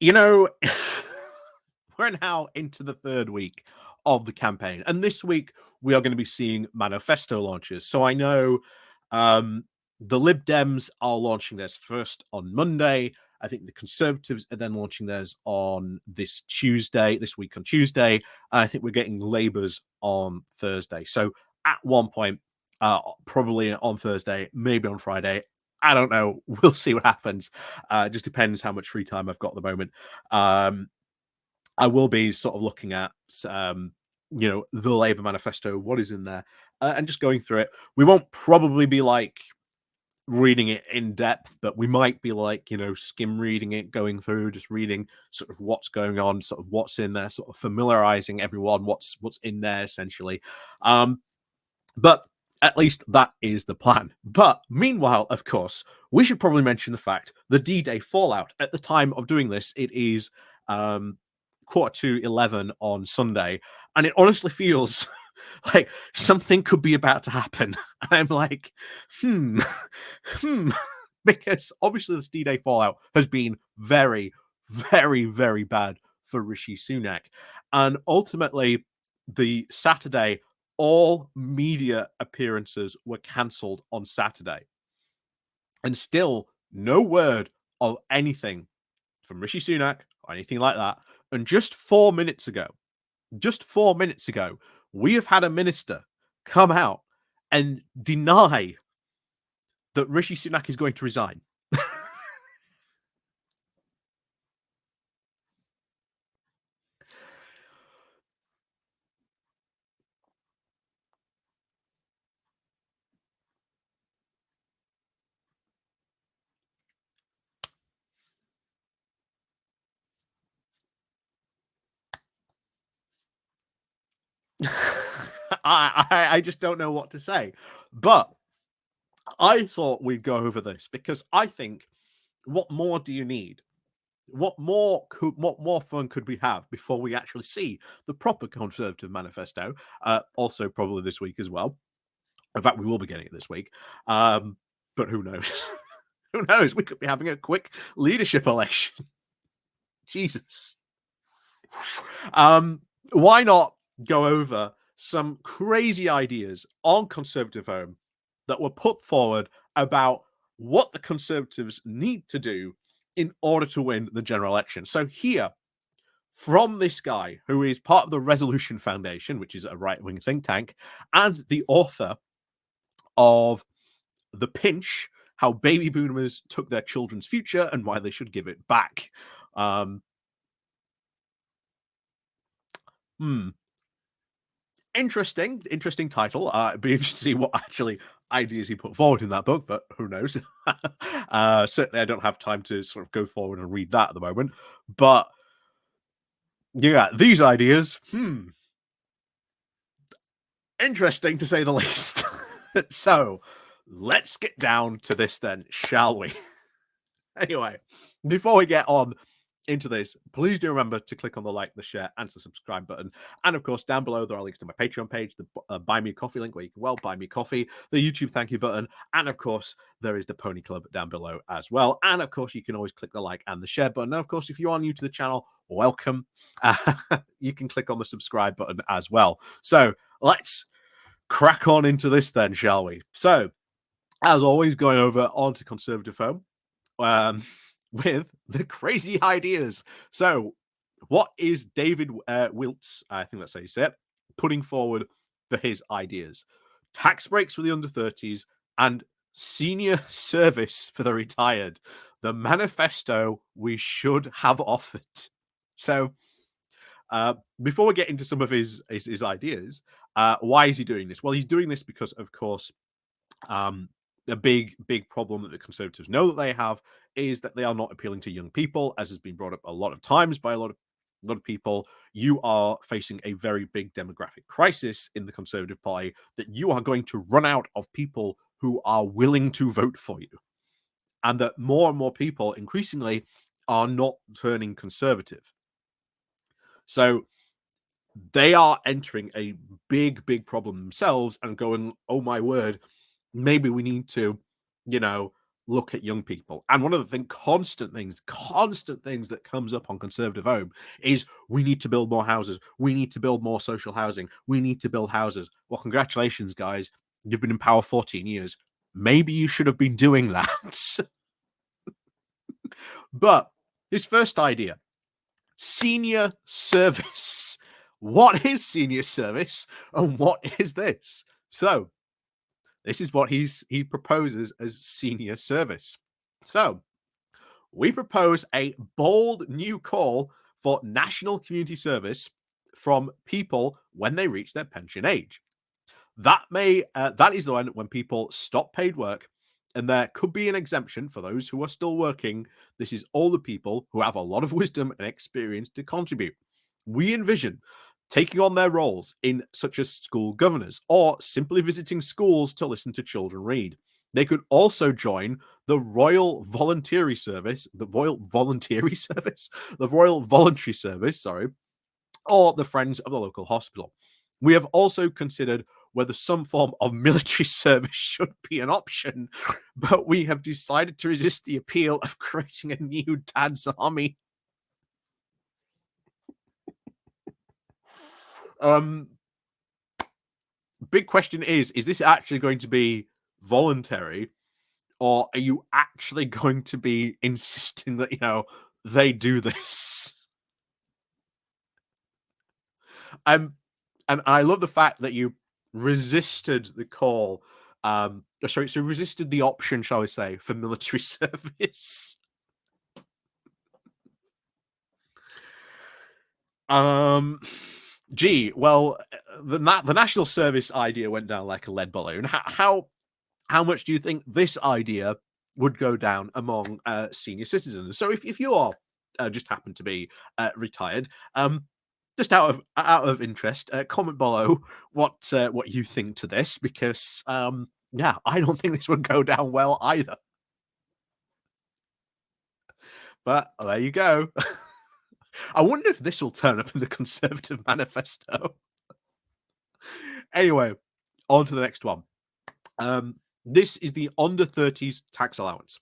You know, we're now into the third week of the campaign, and this week we are going to be seeing manifesto launches. So I know um, the Lib Dems are launching theirs first on Monday. I think the Conservatives are then launching theirs on this week on Tuesday. And I think we're getting Labour's on Thursday. So at one point, probably on Thursday, maybe on Friday. I don't know. We'll see what happens. It just depends how much free time I've got at the moment. Um, I will be sort of looking at, the Labour manifesto, what is in there, and just going through it. We won't probably be like reading it in depth, but we might be like, skim reading it, going through, just reading sort of what's going on, sort of what's in there, sort of familiarizing everyone what's in there essentially. But at least that is the plan. But meanwhile, of course, we should probably mention the fact the D-Day fallout. At the time of doing this, it is um, 11:15 on Sunday, and it honestly feels like something could be about to happen. And I'm like, hmm, hmm, because obviously this D-Day fallout has been very, very, very bad for Rishi Sunak, and ultimately the Saturday all media appearances were cancelled on Saturday, and still no word of anything from Rishi Sunak or anything like that. And just 4 minutes ago, we have had a minister come out and deny that Rishi Sunak is going to resign. I just don't know what to say. But I thought we'd go over this because I think, what more do you need? What more fun could we have before we actually see the proper Conservative manifesto? Also, probably this week as well. In fact, we will be getting it this week. But who knows? Who knows? We could be having a quick leadership election. Jesus. Um, why not go over some crazy ideas on Conservative Home that were put forward about what the Conservatives need to do in order to win the general election? So here, from this guy who is part of the Resolution Foundation, which is a right-wing think tank, and the author of The Pinch: How Baby Boomers Took Their Children's Future and Why They Should Give It Back. Um, hmm. Interesting title. It'd be interesting to see what actually ideas he put forward in that book, but who knows? Certainly, I don't have time to sort of go forward and read that at the moment. But yeah, these ideas, interesting to say the least. So let's get down to this then, shall we? Anyway, before we get on into this, please do remember to click on the like, the share, and the subscribe button. And of course, down below, there are links to my Patreon page, the Buy Me a Coffee link, where you can, well, buy me coffee, the YouTube thank you button, and of course, there is the Pony Club down below as well. And of course, you can always click the like and the share button. And of course, if you are new to the channel, welcome. You can click on the subscribe button as well. So let's crack on into this then, shall we? So, as always, going over onto Conservative Home. With the crazy ideas. So, what is David Wiltz, I think that's how you say it, putting forward for his ideas? Tax breaks for the under 30s and senior service for the retired. The manifesto we should have offered. So, before we get into some of his ideas, why is he doing this? Well, he's doing this because, of course, um, a big problem that the Conservatives know that they have is that they are not appealing to young people, as has been brought up a lot of times by a lot of people. You are facing a very big demographic crisis in the Conservative Party, that you are going to run out of people who are willing to vote for you, and that more and more people increasingly are not turning Conservative. So they are entering a big problem themselves and going, oh my word, maybe we need to, you know, look at young people. And one of the constant things that comes up on Conservative Home is we need to build more houses. We need to build more social housing. We need to build houses. Well, congratulations, guys. You've been in power 14 years. Maybe you should have been doing that. But his first idea, senior service. What is senior service and what is this? So, this is what he proposes as senior service. So, we propose a bold new call for national community service from people when they reach their pension age. That is the one when people stop paid work, and there could be an exemption for those who are still working. This is all the people who have a lot of wisdom and experience to contribute. We envision taking on their roles in such as school governors or simply visiting schools to listen to children read. They could also join the Royal Voluntary Service, the Royal Voluntary Service, sorry, or the Friends of the local hospital. We have also considered whether some form of military service should be an option, but we have decided to resist the appeal of creating a new dad's army. Big question is this actually going to be voluntary, or are you actually going to be insisting that, they do this? And I love the fact that you resisted the call. So resisted the option, shall we say, for military service. Gee, well, the national service idea went down like a lead balloon. How much do you think this idea would go down among senior citizens? So if you are just happen to be retired, just out of interest, comment below what you think to this, because yeah, I don't think this would go down well either. But there you go. I wonder if this will turn up in the Conservative manifesto. Anyway, on to the next one. This is the under 30s tax allowance.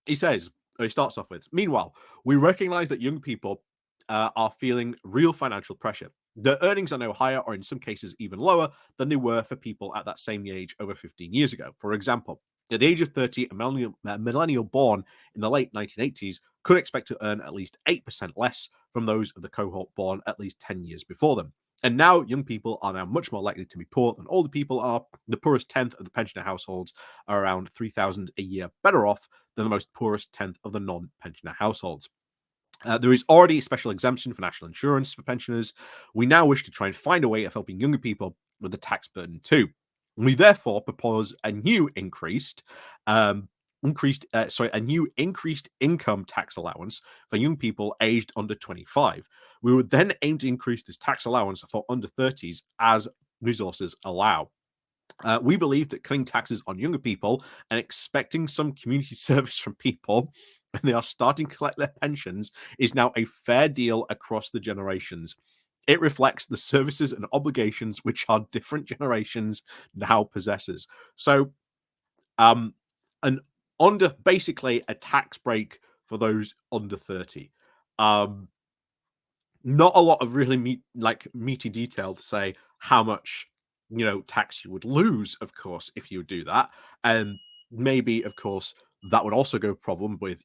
He says, or he starts off with, meanwhile, we recognize that young people are feeling real financial pressure. Their earnings are now higher, or in some cases even lower, than they were for people at that same age over 15 years ago. For example, at the age of 30, a millennial born in the late 1980s could expect to earn at least 8% less from those of the cohort born at least 10 years before them. And now young people are now much more likely to be poor than older people are. The poorest tenth of the pensioner households are around 3,000 a year better off than the most poorest tenth of the non-pensioner households. There is already a special exemption for national insurance for pensioners. We now wish to try and find a way of helping younger people with the tax burden too. We therefore propose a new increased income tax allowance for young people aged under 25. We would then aim to increase this tax allowance for under 30s as resources allow. We believe that cutting taxes on younger people and expecting some community service from people when they are starting to collect their pensions is now a fair deal across the generations. It reflects the services and obligations which our different generations now possesses. So, an basically a tax break for those under 30. Not a lot of really meaty detail to say how much tax you would lose, of course, if you do that. And maybe, of course, that would also go problem with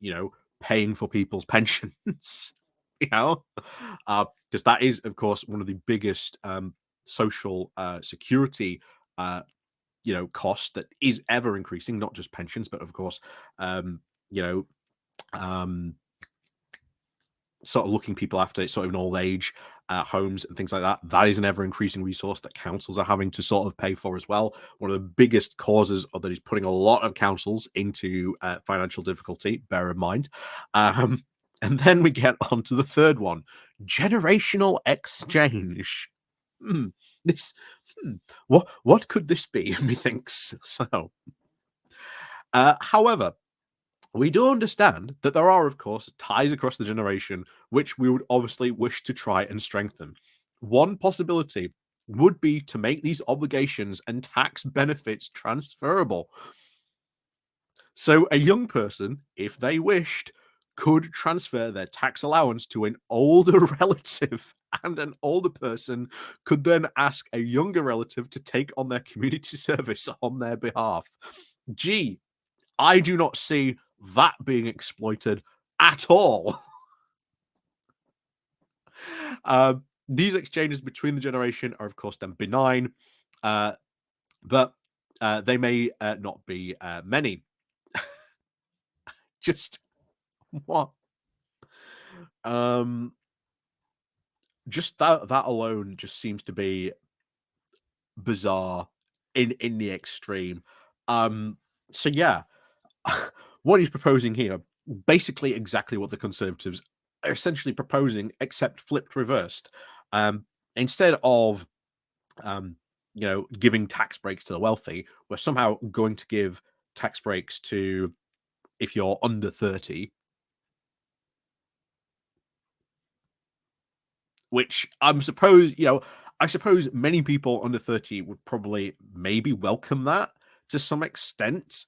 paying for people's pensions. Because that is, of course, one of the biggest social security cost that is ever increasing, not just pensions, but of course, you know, um, sort of looking people after sort of in old age homes and things like that. That is an ever increasing resource that councils are having to sort of pay for as well. One of the biggest causes of that is putting a lot of councils into financial difficulty, bear in mind. And then we get on to the third one, generational exchange. Hmm, this, what could this be? Methinks so. However, we do understand that there are, of course, ties across the generation which we would obviously wish to try and strengthen. One possibility would be to make these obligations and tax benefits transferable. So a young person, if they wished, could transfer their tax allowance to an older relative, and an older person could then ask a younger relative to take on their community service on their behalf. Gee, I do not see that being exploited at all. These exchanges between the generation are, of course, then benign, uh, but they may not be many. Just what? Um, just that alone just seems to be bizarre in the extreme. Um, so yeah, what he's proposing here, basically exactly what the Conservatives are essentially proposing, except flipped reversed. Um, Instead of giving tax breaks to the wealthy, we're somehow going to give tax breaks to if you're under 30, which I suppose many people under 30 would probably maybe welcome that to some extent.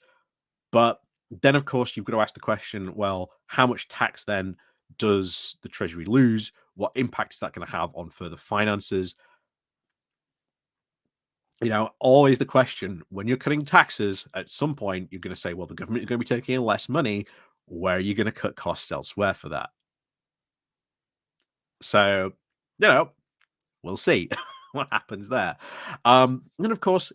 But then, of course, you've got to ask the question, well, how much tax then does the Treasury lose? What impact is that going to have on further finances? Always the question when you're cutting taxes, at some point, you're going to say, well, the government is going to be taking in less money. Where are you going to cut costs elsewhere for that? So, you know, we'll see what happens there. And of course,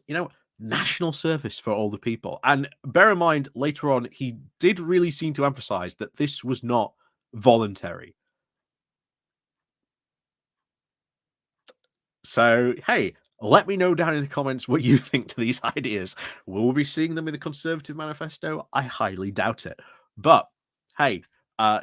national service for all the people. And bear in mind, later on, he did really seem to emphasize that this was not voluntary. So, hey, let me know down in the comments what you think to these ideas. Will we be seeing them in the Conservative Manifesto? I highly doubt it. But hey,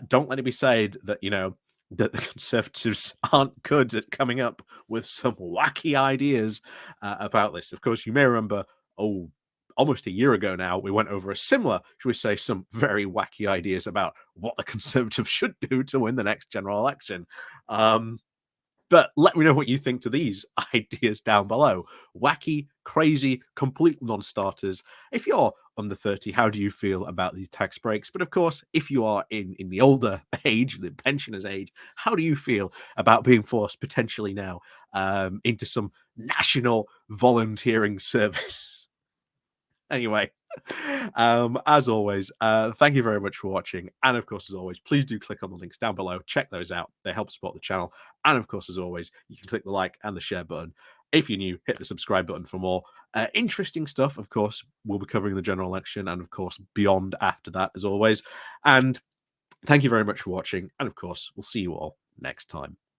don't let it be said that that the Conservatives aren't good at coming up with some wacky ideas about this. Of course, you may remember, oh, almost a year ago now, we went over a similar, should we say, some very wacky ideas about what the Conservatives should do to win the next general election. But let me know what you think to these ideas down below. Wacky, crazy, complete non starters. If you're under 30, how do you feel about these tax breaks? But of course, if you are in the older age, the pensioners' age, how do you feel about being forced potentially now into some national volunteering service? Anyway, as always, thank you very much for watching. And of course, as always, please do click on the links down below. Check those out. They help support the channel. And of course, as always, you can click the like and the share button. If you're new, hit the subscribe button for more interesting stuff. Of course, we'll be covering the general election and, of course, beyond after that, as always. And thank you very much for watching. And of course, we'll see you all next time.